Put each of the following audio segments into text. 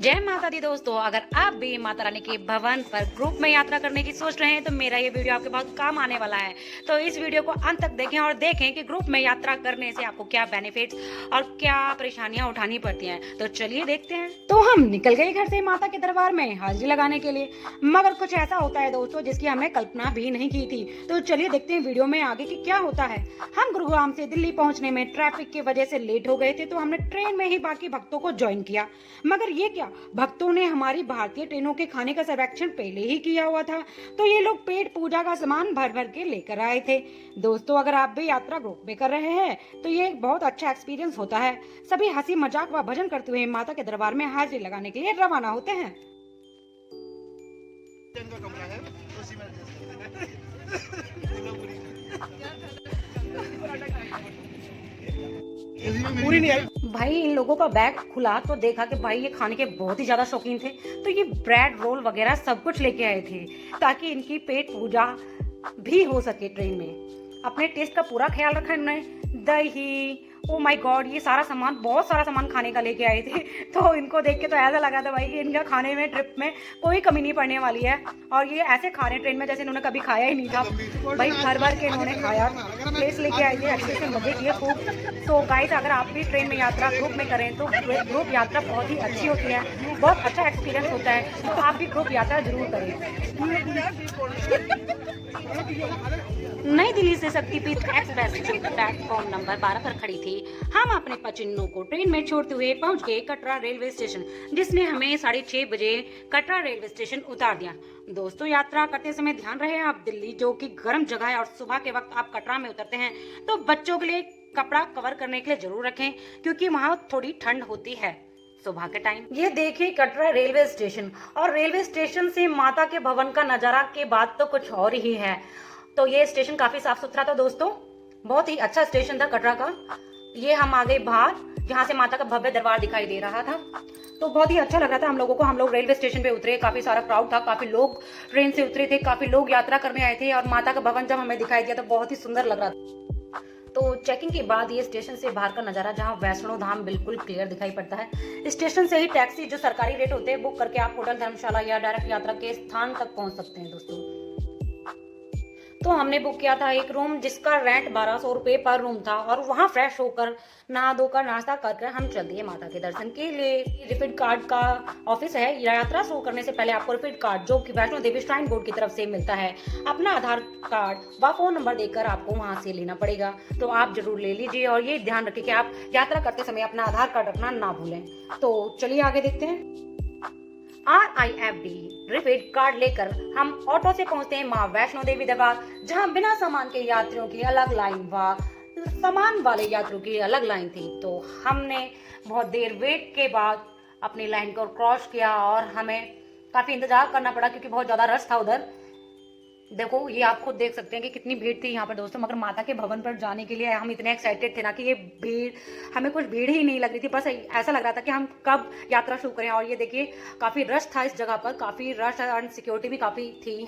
जय माता दी दोस्तों, अगर आप भी माता रानी के भवन पर ग्रुप में यात्रा करने की सोच रहे हैं तो मेरा ये वीडियो आपके बहुत काम आने वाला है। तो इस वीडियो को अंत तक देखें और देखें कि ग्रुप में यात्रा करने से आपको क्या बेनिफिट्स और क्या परेशानियां उठानी पड़ती हैं। तो चलिए देखते हैं। तो हम निकल गए घर से माता के दरबार में हाजिरी लगाने के लिए, मगर कुछ ऐसा होता है दोस्तों जिसकी हमने कल्पना भी नहीं की थी। तो चलिए देखते हैं वीडियो में आगे की क्या होता है। हम गुरुग्राम से दिल्ली पहुंचने में ट्रैफिक की वजह से लेट हो गए थे, तो हमने ट्रेन में ही बाकी भक्तों को ज्वाइन किया। मगर ये क्या, भक्तों ने हमारी भारतीय ट्रेनों के खाने का सर्वेक्षण पहले ही किया हुआ था, तो ये लोग पेट पूजा का सामान भर भर के लेकर आए थे। दोस्तों, अगर आप भी यात्रा ग्रुप में कर रहे हैं तो ये एक बहुत अच्छा एक्सपीरियंस होता है। सभी हंसी मजाक व भजन करते हुए माता के दरबार में हाजिरी लगाने के लिए रवाना होते हैं। पूरी नहीं आई भाई। इन लोगों का बैग खुला तो देखा कि भाई ये खाने के बहुत ही ज्यादा शौकीन थे, तो ये ब्रेड रोल वगैरह सब कुछ लेके आए थे ताकि इनकी पेट पूजा भी हो सके ट्रेन में। अपने टेस्ट का पूरा ख्याल रखा इन्होंने। दही, ओ माय गॉड, ये सारा सामान, बहुत सारा सामान खाने का लेके आए थे। तो इनको देख के तो ऐसा लगा था भाई कि इनका खाने में ट्रिप में कोई कमी नहीं पड़ने वाली है। और ये ऐसे खा रहे ट्रेन में जैसे इन्होंने कभी खाया ही नहीं था। भाई भर भर के इन्होंने खाया, प्लेट्स लेके आए थे, अच्छे से मजे किए खूब। तो गाइस, अगर आप भी ट्रेन में यात्रा ग्रुप में करें तो ग्रुप यात्रा बहुत ही अच्छी होती है, बहुत अच्छा एक्सपीरियंस होता है। तो आप भी ग्रुप यात्रा जरूर करें। नई दिल्ली से शक्तिपीठ एक्सप्रेस जो प्लेटफॉर्म नंबर 12 पर खड़ी थी, हम अपने पचिन्नों को ट्रेन में छोड़ते हुए पहुंच गए कटरा रेलवे स्टेशन, जिसने हमें 6:30 बजे कटरा रेलवे स्टेशन उतार दिया। दोस्तों, यात्रा करते समय ध्यान रहे, आप दिल्ली जो कि गर्म जगह है और सुबह के वक्त आप कटरा में उतरते हैं तो बच्चों के लिए कपड़ा कवर करने के लिए जरूर रखें, क्योंकि वहाँ थोड़ी ठंड होती है सुबह के टाइम। ये देखिए कटरा रेलवे स्टेशन, और रेलवे स्टेशन से माता के भवन का नजारा के बाद तो कुछ और ही है। तो ये स्टेशन काफी साफ सुथरा था दोस्तों, बहुत ही अच्छा स्टेशन था कटरा का। ये हम आ गए बाहर, जहाँ से माता का भव्य दरबार दिखाई दे रहा था। तो बहुत ही अच्छा लग रहा था हम लोगों को। हम लोग रेलवे स्टेशन पे उतरे, काफी सारा क्राउड था, काफी लोग ट्रेन से उतरे थे, काफी लोग यात्रा करने आए थे, और माता का भवन जब हमें दिखाई दिया तो बहुत ही सुंदर लग रहा था। तो चेकिंग के बाद ये स्टेशन से बाहर का नजारा, जहाँ वैष्णो धाम बिल्कुल क्लियर दिखाई पड़ता है। स्टेशन से ही टैक्सी जो सरकारी रेट होते हैं बुक करके आप होटल, धर्मशाला या डायरेक्ट यात्रा के स्थान तक पहुंच सकते हैं दोस्तों। तो हमने बुक किया था एक रूम जिसका रेंट 1200 रुपये पर रूम था, और वहाँ फ्रेश होकर नहा धोकर नाश्ता कर हम चल दिए माता के दर्शन के लिए। रिफंड कार्ड का ऑफिस है। यात्रा शुरू करने से पहले आपको रिफंड कार्ड जो कि वैष्णो देवी श्राइन बोर्ड की तरफ से मिलता है, अपना आधार कार्ड व फोन नंबर देकर आपको वहाँ से लेना पड़ेगा। तो आप जरूर ले लीजिए, और ये ध्यान रखिए कि आप यात्रा करते समय अपना आधार कार्ड रखना ना भूलें। तो चलिए आगे देखते हैं। RIFD रिफंड कार्ड लेकर हम ऑटो से पहुंचते हैं माँ वैष्णो देवी दरबार, जहां बिना सामान के यात्रियों की अलग लाइन व सामान वाले यात्रियों की अलग लाइन थी। तो हमने बहुत देर वेट के बाद अपनी लाइन को क्रॉस किया, और हमें काफी इंतजार करना पड़ा क्योंकि बहुत ज्यादा रश था उधर। देखो, ये आप खुद देख सकते हैं कि कितनी भीड़ थी यहाँ पर दोस्तों। मगर माता के भवन पर जाने के लिए हम इतने एक्साइटेड थे ना कि ये भीड़, हमें कुछ भीड़ ही नहीं लग रही थी, बस ऐसा लग रहा था कि हम कब यात्रा शुरू करें। और ये देखिए काफी रश था इस जगह पर, काफी रश और सिक्योरिटी भी काफी थी।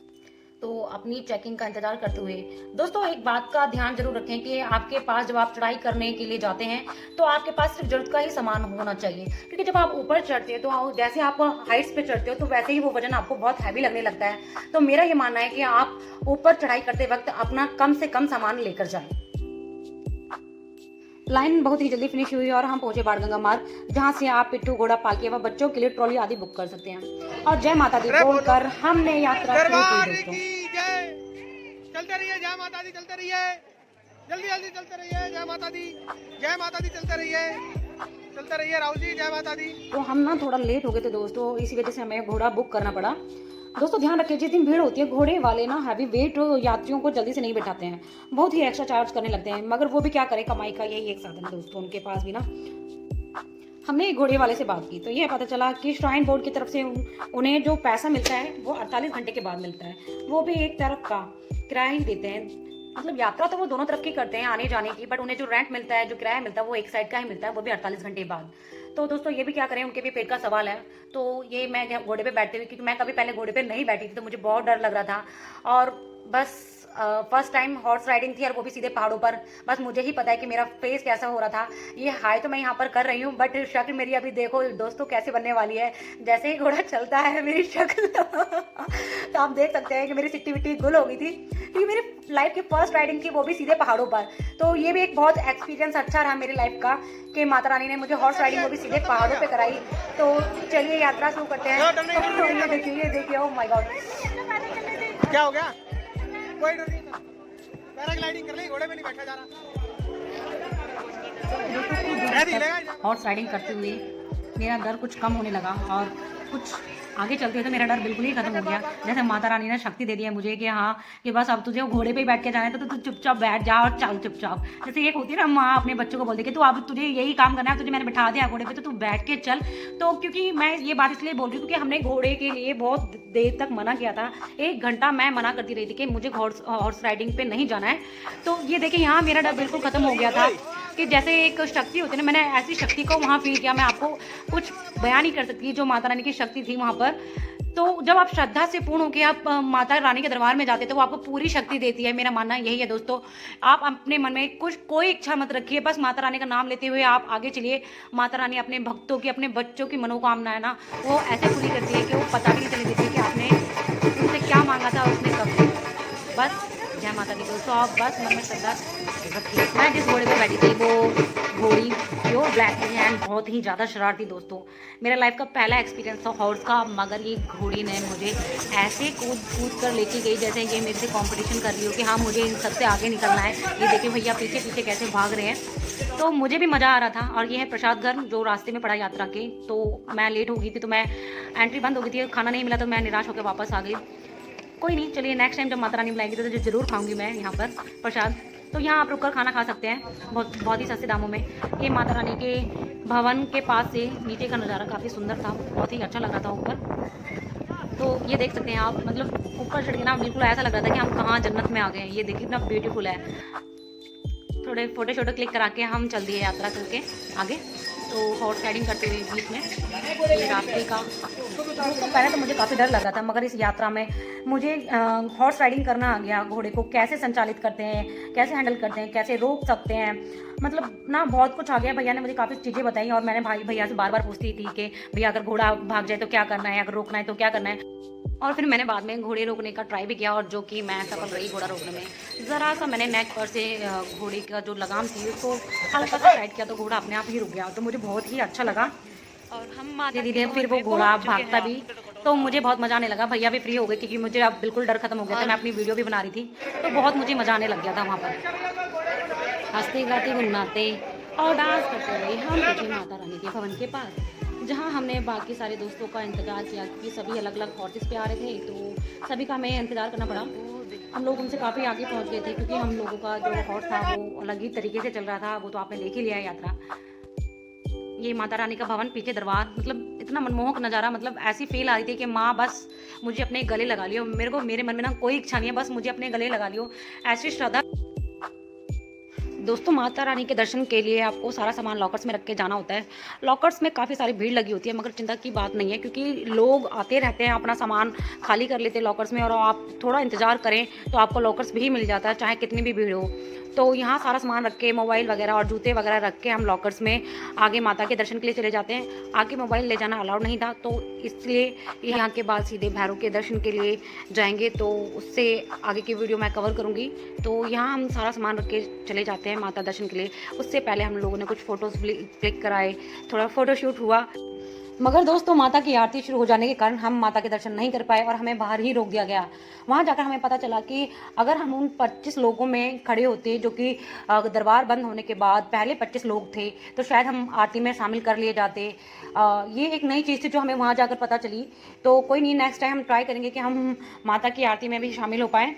तो अपनी चेकिंग का इंतजार करते हुए दोस्तों, एक बात का ध्यान जरूर रखें कि आपके पास जब आप चढ़ाई करने के लिए जाते हैं तो आपके पास सिर्फ जरूरत का ही सामान होना चाहिए, क्योंकि जब आप ऊपर चढ़ते हैं तो जैसे आप हाइट्स पे चढ़ते हो तो वैसे ही वो वजन आपको बहुत हैवी लगने लगता है। तो मेरा ये मानना है कि आप ऊपर चढ़ाई करते वक्त अपना कम से कम सामान लेकर जाएं। लाइन बहुत ही जल्दी फिनिश हुई और हम पहुंचे बाणगंगा मार्ग, जहां से आप पिट्ठू, घोड़ा, पालकी व बच्चों के लिए ट्रॉली आदि बुक कर सकते हैं। और जय माता दी बोलकर हमने यात्रा शुरू की दोस्तों। चलते रहिए, जय माता दी, चलते रहिए, जल्दी जल्दी चलते रहिए, जय माता दी, जय माता दी, चलते रहिए राहुल जी, जय माता दी। तो हम ना थोड़ा लेट हो गए थे दोस्तों, इसी वजह से हमें घोड़ा बुक करना पड़ा। दोस्तों, ध्यान रखिए, जिस दिन भीड़ होती है घोड़े वाले ना हैवी वेट यात्रियों को जल्दी से नहीं बैठाते हैं, बहुत ही एक्स्ट्रा चार्ज करने लगते हैं। मगर वो भी क्या करे, कमाई का यही एक साधन है दोस्तों उनके पास भी ना। हमने घोड़े वाले से बात की तो यह पता चला कि श्राइन बोर्ड की तरफ से उन्हें जो पैसा मिलता है वो 48 घंटे के बाद मिलता है, वो भी एक तरफ का किराया ही देते हैं। मतलब यात्रा तो वो दोनों तरफ की करते हैं आने जाने की, बट उन्हें जो रेंट मिलता है, जो किराया मिलता है, वो एक साइड का ही मिलता है, वो भी 48 घंटे बाद। तो दोस्तों, ये भी क्या करें, उनके भी पेट का सवाल है। तो ये मैं घोड़े पे बैठते हुए, क्योंकि मैं कभी पहले घोड़े पे नहीं बैठी थी तो मुझे बहुत डर लग रहा था, और बस फर्स्ट टाइम हॉर्स राइडिंग थी और वो भी सीधे पहाड़ों पर। बस मुझे ही पता है कि मेरा फेस कैसा हो रहा था। ये हाई तो मैं यहाँ पर कर रही हूँ, बट शक्ल मेरी अभी देखो दोस्तों कैसे बनने वाली है। जैसे ही घोड़ा चलता है मेरी शक्ल तो आप देख सकते हैं कि मेरी सिट्टी विट्टी गुल हो गई थी, क्योंकि मेरी लाइफ की फर्स्ट राइडिंग थी, वो भी सीधे पहाड़ों पर। तो ये भी एक बहुत एक्सपीरियंस अच्छा रहा मेरी लाइफ का कि माता रानी ने मुझे हॉर्स राइडिंग वो भी सीधे पहाड़ों पे कराई। तो चलिए यात्रा शुरू करते हैं। तो ये देखिए, ओह माय गॉड, क्या हो गया? कोई डर नहीं था, पैराग्लाइडिंग कर ली, घोड़े में नहीं बैठा जा रहा। हॉर्स राइडिंग करते हुए मेरा डर कुछ कम होने लगा और कुछ आगे चलते हुए तो मेरा डर बिल्कुल ही खत्म हो गया। जैसे माता रानी ने शक्ति दे दी है मुझे कि हाँ कि बस अब तुझे घोड़े पे ही बैठ के जाना है तो तू चुपचाप बैठ जा और चल चुपचाप। जैसे एक होती है ना माँ अपने बच्चों को बोलती है कि तू अब तुझे यही काम करना है, तुझे मैंने बैठा दिया घोड़े पे तो तू बैठ के चल। तो क्योंकि मैं ये बात इसलिए बोल रही हूँ क्योंकि हमने घोड़े के लिए बहुत देर तक मना किया था। 1 घंटा मैं मना करती रही थी कि मुझे हॉर्स राइडिंग पे नहीं जाना है। तो ये देखिए यहाँ मेरा डर बिल्कुल खत्म हो गया था कि जैसे एक शक्ति होती है ना, मैंने ऐसी शक्ति को वहाँ फील किया। मैं आपको कुछ बयान नहीं कर सकती जो माता रानी की शक्ति थी वहाँ पर। तो जब आप श्रद्धा से पूर्ण होकर आप माता रानी के दरबार में जाते हैं तो वो आपको पूरी शक्ति देती है। मेरा मानना यही है दोस्तों, आप अपने मन में कुछ कोई इच्छा मत रखिए, बस माता रानी का नाम लेते हुए आप आगे चलिए। माता रानी अपने भक्तों की, अपने बच्चों की मनोकामना है ना, वो ऐसे पूरी करती है कि वो पता भी नहीं चले देती कि आपने उनसे क्या मांगा था और उसने कब दिया। बस जय माता दी दोस्तों, आप बस मन में श्रद्धा रखिए। मैं जिस घोड़े पर बैठी थी वो घोड़ी प्योर ब्लैक थी एंड बहुत ही ज़्यादा शरारती दोस्तों। मेरा लाइफ का पहला एक्सपीरियंस था हॉर्स का, मगर ये घोड़ी ने मुझे ऐसे कूद कर लेके गई जैसे ये मेरे से कंपटीशन कर रही हो कि हाँ मुझे इन सबसे आगे निकलना है। ये देखिए भैया पीछे पीछे कैसे भाग रहे हैं। तो मुझे भी मज़ा आ रहा था। और ये है प्रसाद घर जो रास्ते में पड़ा यात्रा के। तो मैं लेट हो गई थी तो मैं एंट्री बंद हो गई थी, खाना नहीं मिला तो मैं निराश होकर वापस आ गई। कोई नहीं, चलिए नेक्स्ट टाइम जब माता रानी बुलाएगी तो ज़रूर खाऊंगी मैं यहाँ पर प्रसाद। तो यहाँ आप रुककर खाना खा सकते हैं बहुत ही सस्ते दामों में। ये माता रानी के भवन के पास से नीचे का नज़ारा काफ़ी सुंदर था, बहुत ही अच्छा लग रहा था ऊपर। तो ये देख सकते हैं आप, मतलब ऊपर चढ़ के ना बिल्कुल ऐसा लग रहा था कि हम कहाँ जन्नत में आ गए हैं। ये देखिए कितना ब्यूटीफुल है। थोड़े फोटो शोटो क्लिक करा के हम चल दिए यात्रा करके आगे। तो हॉर्स राइडिंग करते हुए बीच में ये रास्ते का दोस्तों, पहले तो मुझे काफ़ी डर लग रहा था, मगर इस यात्रा में मुझे हॉर्स राइडिंग करना आ गया। घोड़े को कैसे संचालित करते हैं, कैसे हैंडल करते हैं, कैसे रोक सकते हैं, मतलब ना बहुत कुछ आ गया। भैया ने मुझे काफ़ी चीज़ें बताई और मैंने भैया से बार बार पूछती थी कि भैया अगर घोड़ा भाग जाए तो क्या करना है, अगर रोकना है तो क्या करना है। और फिर मैंने बाद में घोड़े रोकने का ट्राई भी किया और जो कि मैं सफल रही घोड़ा रोकने में। ज़रा सा मैंने नेक पर से घोड़े का जो लगाम थी उसको हल्का सा टाइट किया तो घोड़ा अपने आप ही रुक गया। तो मुझे बहुत ही अच्छा लगा और हम धीरे धीरे फिर वो घोड़ा भागता भी, तो मुझे बहुत मज़ा आने लगा। भैया भी फ्री हो गए क्योंकि मुझे अब बिल्कुल डर खत्म हो गया था। मैं अपनी वीडियो भी बना रही थी तो बहुत मुझे मज़ा आने लग गया था वहाँ पर। हंसते गाते गुनगुनाते और डांस करते हुए हम पहुंचे माता रानी के भवन के पास, जहाँ हमने बाकी सारे दोस्तों का इंतज़ार किया क्योंकि सभी अलग अलग हॉर्सेस पे आ रहे थे। तो सभी का हमें इंतज़ार करना पड़ा। हम लोग उनसे काफ़ी आगे पहुँच गए थे क्योंकि हम लोगों का जो हॉर्स था वो अलग ही तरीके से चल रहा था। वो तो आपने देख ही लिया है यात्रा। ये माता रानी का भवन, पीछे दरबार, मतलब इतना मनमोहक नज़ारा, मतलब ऐसी फील आ रही थी कि माँ बस मुझे अपने गले लगा लियो। मेरे मन में ना कोई इच्छा नहीं है, बस मुझे अपने गले लगा लियो, ऐसी श्रद्धा। दोस्तों माता रानी के दर्शन के लिए आपको सारा सामान लॉकर्स में रख के जाना होता है। लॉकर्स में काफ़ी सारी भीड़ लगी होती है, मगर चिंता की बात नहीं है क्योंकि लोग आते रहते हैं, अपना सामान खाली कर लेते हैं लॉकर्स में और आप थोड़ा इंतज़ार करें तो आपको लॉकर्स भी मिल जाता है चाहे कितनी भी भीड़ हो। तो यहाँ सारा सामान रख के, मोबाइल वगैरह और जूते वगैरह रख के हम लॉकर्स में आगे माता के दर्शन के लिए चले जाते हैं। आगे मोबाइल ले जाना अलाउड नहीं था तो इसलिए यहाँ के बाद सीधे भैरव के दर्शन के लिए जाएंगे। तो उससे आगे की वीडियो मैं कवर करूँगी। तो यहाँ हम सारा सामान रख के चले जाते हैं माता दर्शन के लिए। उससे पहले हम लोगों ने कुछ फ़ोटोज़ क्लिक कराए, थोड़ा फ़ोटोशूट हुआ। मगर दोस्तों माता की आरती शुरू हो जाने के कारण हम माता के दर्शन नहीं कर पाए और हमें बाहर ही रोक दिया गया। वहाँ जाकर हमें पता चला कि अगर हम उन 25 लोगों में खड़े होते जो कि दरबार बंद होने के बाद पहले 25 लोग थे तो शायद हम आरती में शामिल कर लिए जाते। ये एक नई चीज़ थी जो हमें वहाँ जाकर पता चली। तो कोई नहीं, नेक्स्ट टाइम हम ट्राई करेंगे कि हम माता की आरती में भी शामिल हो पाएँ।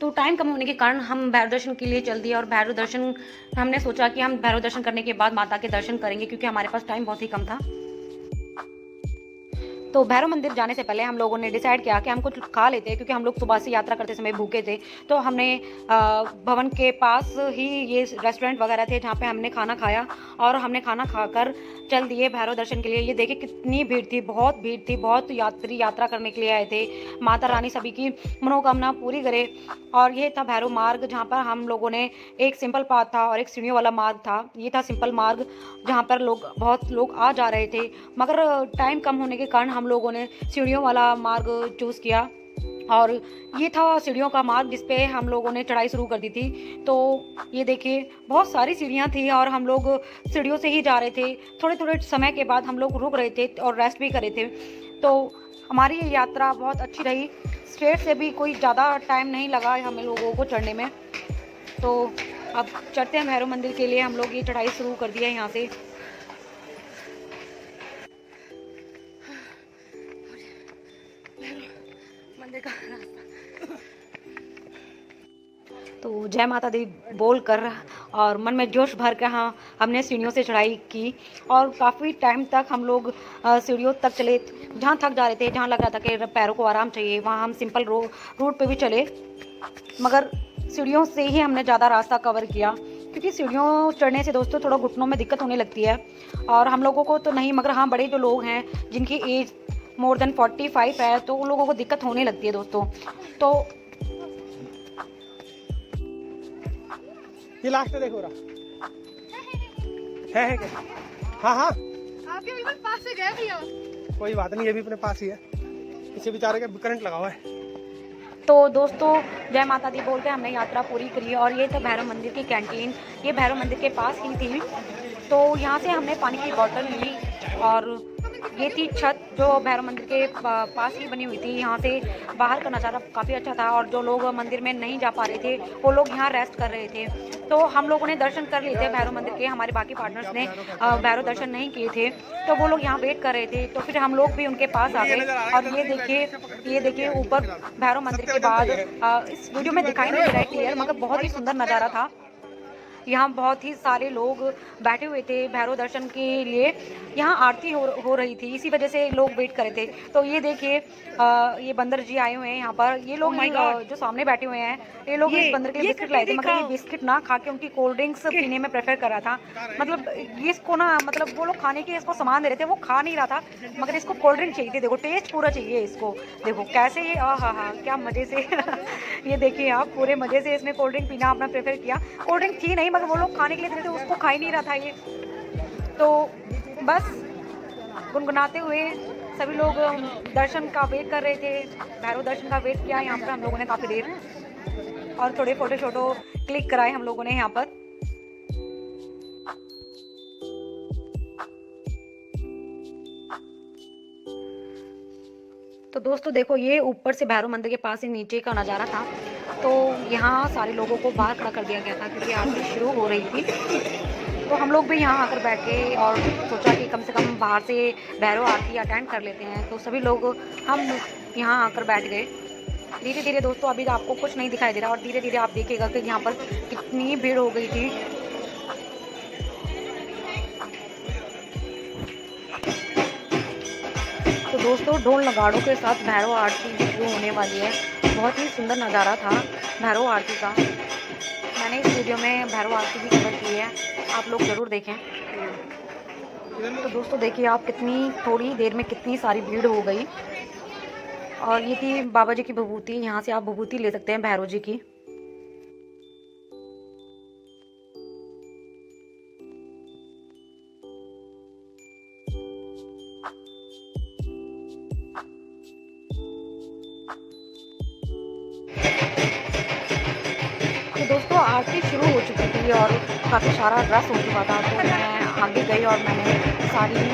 तो टाइम कम होने के कारण हम भैरव दर्शन के लिए चल दिए और भैरव दर्शन हमने सोचा कि हम भैरव दर्शन करने के बाद माता के दर्शन करेंगे क्योंकि हमारे पास टाइम बहुत ही कम था। तो भैरव मंदिर जाने से पहले हम लोगों ने डिसाइड किया कि हम कुछ खा लेते हैं, क्योंकि हम लोग सुबह से यात्रा करते समय भूखे थे। तो हमने भवन के पास ही ये रेस्टोरेंट वगैरह थे जहाँ पे हमने खाना खाया, और हमने खाना खाकर चल दिए भैरव दर्शन के लिए। ये देखिए कितनी भीड़ थी, बहुत भीड़ थी, बहुत यात्री यात्रा करने के लिए आए थे। माता रानी सभी की मनोकामना पूरी करे। और ये था भैरव मार्ग, जहाँ पर हम लोगों ने एक सिंपल पाथ था और एक सीढ़ियों वाला मार्ग था। ये था सिंपल मार्ग, जहाँ पर बहुत लोग आ जा रहे थे, मगर टाइम कम होने के कारण हम लोगों ने सीढ़ियों वाला मार्ग चूज़ किया। और ये था सीढ़ियों का मार्ग जिस पे हम लोगों ने चढ़ाई शुरू कर दी थी। तो ये देखिए बहुत सारी सीढ़ियाँ थी और हम लोग सीढ़ियों से ही जा रहे थे। थोड़े थोड़े समय के बाद हम लोग रुक रहे थे और रेस्ट भी कर रहे थे। तो हमारी ये यात्रा बहुत अच्छी रही। स्टेट से भी कोई ज़्यादा टाइम नहीं लगा हमें लोगों को चढ़ने में। तो अब चढ़ते हैं भैरव मंदिर के लिए। हम लोग ये चढ़ाई शुरू कर दिया है यहाँ से। मंदिर का रास्ता। तो जय माता दी बोल कर और मन में जोश भर के हाँ हमने सीढ़ियों से चढ़ाई की, और काफ़ी टाइम तक हम लोग सीढ़ियों तक चले। जहाँ थक जा रहे थे, जहाँ लग रहा था कि पैरों को आराम चाहिए, वहाँ हम सिंपल रूट पे भी चले, मगर सीढ़ियों से ही हमने ज़्यादा रास्ता कवर किया, क्योंकि सीढ़ियों चढ़ने से दोस्तों थोड़ा घुटनों में दिक्कत होने लगती है। और हम लोगों को तो नहीं, मगर हाँ बड़े जो लोग हैं जिनकी एज मोर देन 45 है, तो उन लोगों को दिक्कत होने लगती है दोस्तों। तो ये लास्ट में देखो रहा है क्या? हाँ हाँ आपके बिल्कुल पास से गए भैया। कोई बात नहीं, ये भी अपने पास ही है। इसे बेचारे का करंट लगा हुआ है। तो दोस्तों जय माता दी बोल के हमने यात्रा पूरी करी। और ये था भैरव मंदिर की कैंटीन, ये भैरव मंदिर के पास ही थी। तो यहाँ से हमने पानी की बोतल ली, और ये थी छत जो भैरव मंदिर के पास ही बनी हुई थी। यहाँ से बाहर का नज़ारा काफ़ी अच्छा था, और जो लोग मंदिर में नहीं जा पा रहे थे वो लोग यहाँ रेस्ट कर रहे थे। तो हम लोगों ने दर्शन कर लिए थे भैरव मंदिर के, हमारे बाकी पार्टनर्स ने भैरव दर्शन नहीं किए थे, तो वो लोग यहाँ वेट कर रहे थे। तो फिर हम लोग भी उनके पास आ गए। और ये देखिए ऊपर भैरव मंदिर के बाद इस वीडियो में दिखाई नहीं दे रहा है क्लियर, मगर बहुत ही सुंदर नज़ारा था। यहाँ बहुत ही सारे लोग बैठे हुए थे भैरव दर्शन के लिए। यहाँ आरती हो रही थी, इसी वजह से लोग वेट कर रहे थे। तो ये देखिए ये बंदर जी आए हुए हैं यहाँ पर। ये लोग जो सामने बैठे हुए हैं, ये लोग इस बंदर के लिए बिस्किट लाए थे, मगर ये बिस्किट ना खा के उनकी कोल्ड ड्रिंक्स पीने में प्रेफर कर रहा था। मतलब ये इसको ना, मतलब वो लोग खाने के इसको सामान दे रहे थे, वो खा नहीं रहा था, मगर इसको कोल्ड ड्रिंक चाहिए थी। देखो टेस्ट पूरा चाहिए इसको, देखो कैसे ये हाँ क्या मज़े से ये देखिए आप पूरे मज़े से इसने कोल्ड ड्रिंक पीना अपना प्रेफर किया। कोल्ड ड्रिंक थी नहीं, मगर वो लोग खाने के लिए दे रहे थे, उसको खा ही नहीं रहा था ये। तो बस गुनगुनाते हुए सभी लोग दर्शन का वेट कर रहे थे, भैरव दर्शन का वेट किया यहाँ पर हम लोगों ने काफ़ी देर, और थोड़े फोटो क्लिक कराए हम लोगों ने यहाँ पर। तो दोस्तों देखो ये ऊपर से भैरव मंदिर के पास ही नीचे का नज़ारा था। तो यहाँ सारे लोगों को बाहर खड़ा कर दिया गया था, क्योंकि आरती शुरू हो रही थी। तो हम लोग भी यहाँ आकर बैठे और सोचा कि कम से कम बाहर से भैरव आरती अटेंड कर लेते हैं। तो सभी लोग हम यहाँ आकर बैठ गए। धीरे धीरे दोस्तों अभी आपको कुछ नहीं दिखाई दे रहा, और धीरे धीरे आप देखिएगा कि यहाँ पर कितनी भीड़ हो गई थी। तो दोस्तों ढोल नगाड़ों के साथ भैरव आरती शुरू होने वाली है। बहुत ही सुंदर नज़ारा था भैरव आरती का। मैंने इस वीडियो में भैरव आरती भी कवर की है, आप लोग ज़रूर देखें। तो दोस्तों देखिए आप कितनी थोड़ी देर में कितनी सारी भीड़ हो गई। और ये थी बाबा जी की विभूति, यहाँ से आप विभूति ले सकते हैं भैरव जी की। तो दोस्तों आरती शुरू हो चुकी थी और काफ़ी सारा रस हो चुका था। तो मैं आगे गई और मैंने सारी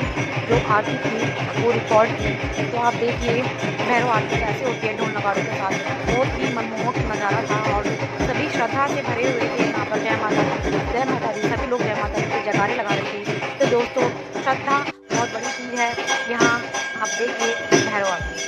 जो आरती थी वो रिकॉर्ड की। तो आप देखिए भैरव आरती कैसे होती है ढोल नगाड़ों के साथ। बहुत ही मनमोहक नज़ारा था और सभी श्रद्धा से भरे हुए थे यहाँ पर। जय माता दी सभी लोग जय माता दी के जयकारे लगा रहे थे। तो दोस्तों श्रद्धा बहुत बड़ी चीज़ है। यहाँ आप देखिए भैरव आरती।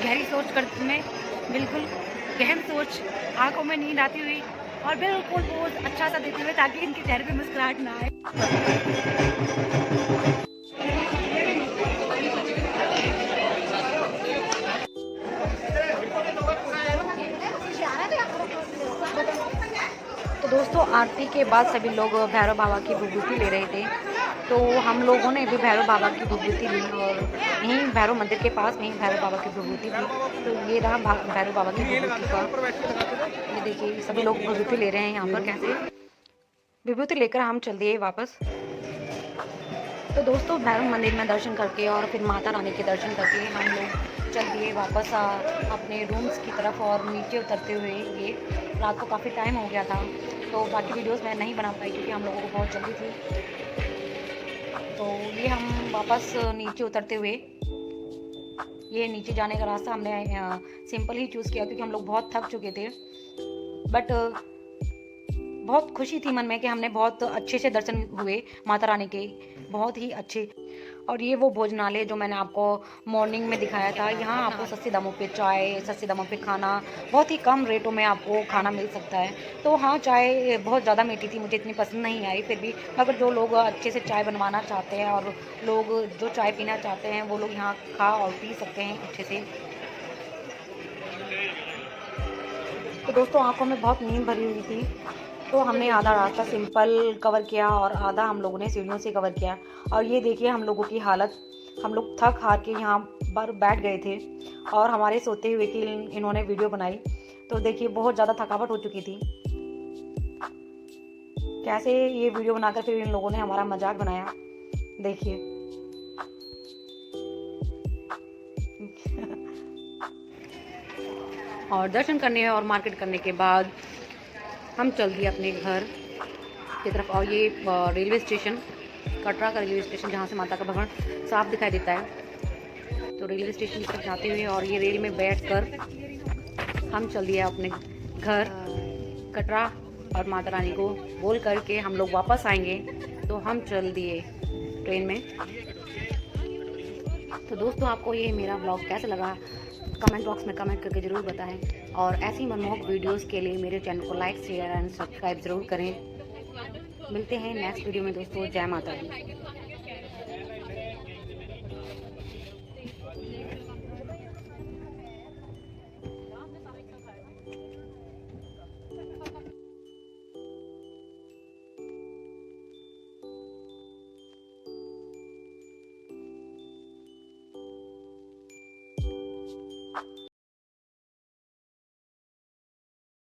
गहरी सोच करते में बिल्कुल गहन सोच, आंखों में नींद आती हुई और बिल्कुल पोज अच्छा सा देते हुए ताकि इनके चेहरे पे मुस्कुराहट ना आए। तो दोस्तों आरती के बाद सभी लोग भैरव बाबा की विभूति ले रहे थे, तो हम लोगों ने भी भैरव बाबा की विभूति ली और यहीं भैरव मंदिर के पास में ही भैरव बाबा की विभूति थी। तो ये रहा भैरव बाबा की विभूति का, ये देखिए सभी लोग विभूति ले रहे हैं यहाँ पर। कैसे विभूति लेकर हम चल दिए वापस। तो दोस्तों भैरव मंदिर में दर्शन करके और फिर माता रानी के दर्शन करके हम लोग चल दिए वापस अपने रूम्स की तरफ। और नीचे उतरते हुए ये रात को काफ़ी टाइम हो गया था, तो बाकी वीडियोस मैं नहीं बना पाई क्योंकि हम लोगों को बहुत जल्दी थी। तो ये हम वापस नीचे उतरते हुए, ये नीचे जाने का रास्ता हमने सिंपल ही चूज़ किया क्योंकि हम लोग बहुत थक चुके थे। बट बहुत खुशी थी मन में कि हमने बहुत अच्छे से दर्शन हुए माता रानी के, बहुत ही अच्छे। और ये वो भोजनालय जो मैंने आपको मॉर्निंग में दिखाया था, यहाँ आपको सस्ते दामों पे चाय, सस्ते दामों पे खाना, बहुत ही कम रेटों में आपको खाना मिल सकता है। तो हाँ, चाय बहुत ज़्यादा मीठी थी, मुझे इतनी पसंद नहीं आई, फिर भी अगर जो लोग अच्छे से चाय बनवाना चाहते हैं और लोग जो चाय पीना चाहते हैं वो लोग यहाँ खा और पी सकते हैं अच्छे से। तो दोस्तों आँखों में बहुत नींद भरी हुई थी, तो हमने आधा रास्ता सिंपल कवर किया और आधा हम लोगों ने सीढ़ियों से कवर किया। और ये देखिए हम लोगों की हालत, हम लोग थक हार के यहाँ पर बैठ गए थे और हमारे सोते हुए की इन्होंने वीडियो बनाई। तो देखिए बहुत ज़्यादा थकावट हो चुकी थी। कैसे ये वीडियो बनाकर फिर इन लोगों ने हमारा मजाक बनाया, देखिए। और दर्शन करने और मार्केट करने के बाद हम चल दिए अपने घर की तरफ। और ये रेलवे स्टेशन, कटरा का रेलवे स्टेशन, जहाँ से माता का भवन साफ दिखाई देता है। तो रेलवे स्टेशन की तरफ जाते हुए और ये रेल में बैठकर हम चल दिए अपने घर कटरा। और माता रानी को बोल करके हम लोग वापस आएंगे, तो हम चल दिए ट्रेन में। तो दोस्तों आपको ये मेरा ब्लॉग कैसा लगा कमेंट बॉक्स में कमेंट करके ज़रूर बताएं। और ऐसी मनमोहक वीडियोस के लिए मेरे चैनल को लाइक, शेयर एंड सब्सक्राइब ज़रूर करें। मिलते हैं नेक्स्ट वीडियो में दोस्तों। जय माता दी।